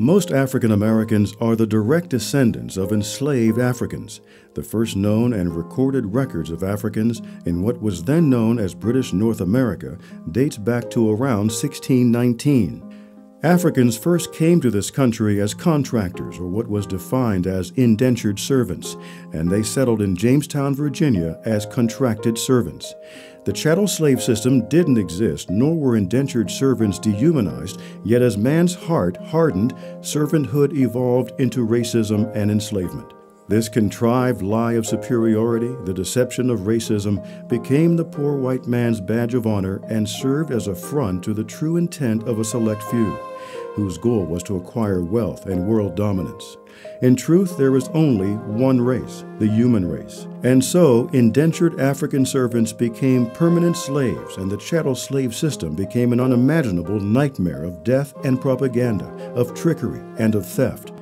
Most African Americans are the direct descendants of enslaved Africans. The first known and recorded records of Africans in what was then known as British North America dates back to around 1619. Africans first came to this country as contractors, or what was defined as indentured servants, and they settled in Jamestown, Virginia as contracted servants. The chattel slave system didn't exist, nor were indentured servants dehumanized, yet as man's heart hardened, servanthood evolved into racism and enslavement. This contrived lie of superiority, the deception of racism, became the poor white man's badge of honor and served as a front to the true intent of a select few, whose goal was to acquire wealth and world dominance. In truth, there is only one race, the human race. And so, indentured African servants became permanent slaves, and the chattel slave system became an unimaginable nightmare of death and propaganda, of trickery and of theft.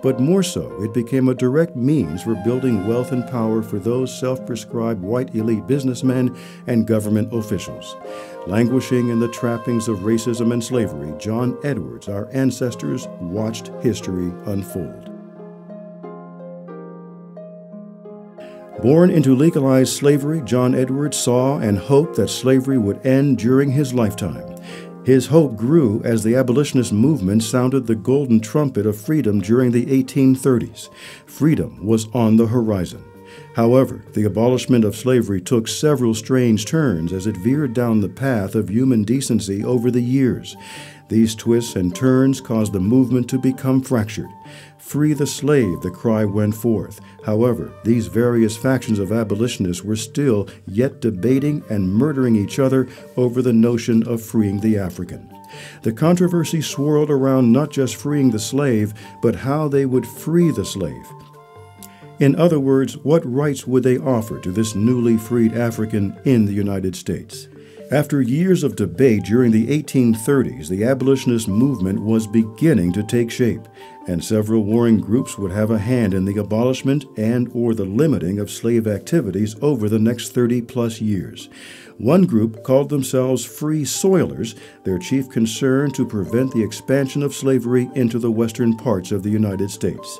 But more so, it became a direct means for building wealth and power for those self-prescribed white elite businessmen and government officials. Languishing in the trappings of racism and slavery, John Edwards, our ancestors, watched history unfold. Born into legalized slavery, John Edwards saw and hoped that slavery would end during his lifetime. His hope grew as the abolitionist movement sounded the golden trumpet of freedom during the 1830s. Freedom was on the horizon. However, the abolishment of slavery took several strange turns as it veered down the path of human decency over the years. These twists and turns caused the movement to become fractured. Free the slave, the cry went forth. However, these various factions of abolitionists were still yet debating and murdering each other over the notion of freeing the African. The controversy swirled around not just freeing the slave, but how they would free the slave. In other words, what rights would they offer to this newly freed African in the United States? After years of debate during the 1830s, the abolitionist movement was beginning to take shape, and several warring groups would have a hand in the abolishment and/or the limiting of slave activities over the next 30-plus years. One group called themselves Free Soilers, their chief concern to prevent the expansion of slavery into the western parts of the United States.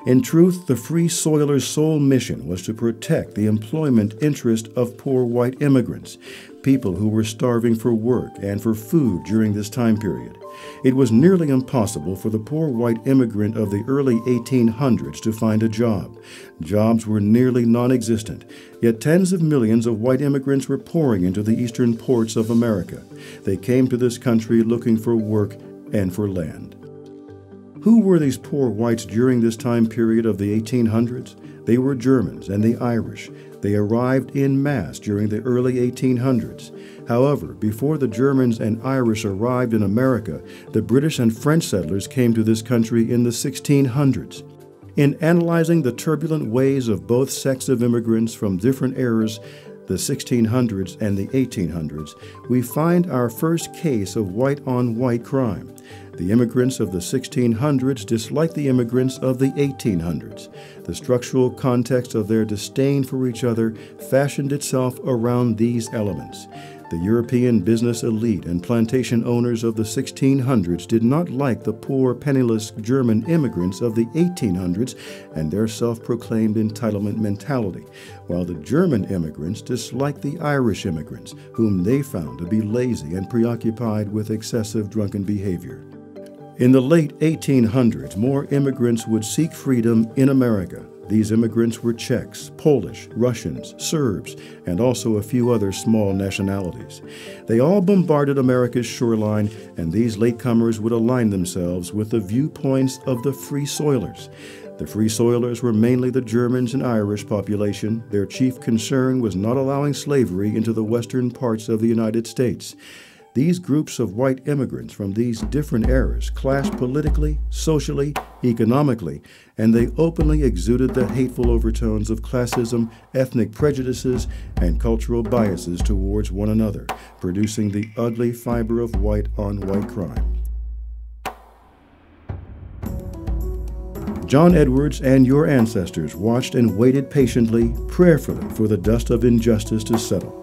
In truth, the Free Soilers' sole mission was to protect the employment interest of poor white immigrants, people who were starving for work and for food during this time period. It was nearly impossible for the poor white immigrant of the early 1800s to find a job. Jobs were nearly non-existent, yet tens of millions of white immigrants were pouring into the eastern ports of America. They came to this country looking for work and for land. Who were these poor whites during this time period of the 1800s? They were Germans and the Irish. They arrived en masse during the early 1800s. However, before the Germans and Irish arrived in America, the British and French settlers came to this country in the 1600s. In analyzing the turbulent ways of both sects of immigrants from different eras, the 1600s and the 1800s, we find our first case of white-on-white crime. The immigrants of the 1600s disliked the immigrants of the 1800s. The structural context of their disdain for each other fashioned itself around these elements. The European business elite and plantation owners of the 1600s did not like the poor, penniless German immigrants of the 1800s and their self-proclaimed entitlement mentality, while the German immigrants disliked the Irish immigrants, whom they found to be lazy and preoccupied with excessive drunken behavior. In the late 1800s, more immigrants would seek freedom in America. These immigrants were Czechs, Polish, Russians, Serbs, and also a few other small nationalities. They all bombarded America's shoreline, and these latecomers would align themselves with the viewpoints of the Free Soilers. The Free Soilers were mainly the Germans and Irish population. Their chief concern was not allowing slavery into the western parts of the United States. These groups of white immigrants from these different eras clashed politically, socially, economically, and they openly exuded the hateful overtones of classism, ethnic prejudices, and cultural biases towards one another, producing the ugly fiber of white-on-white crime. John Edwards and your ancestors watched and waited patiently, prayerfully, for the dust of injustice to settle.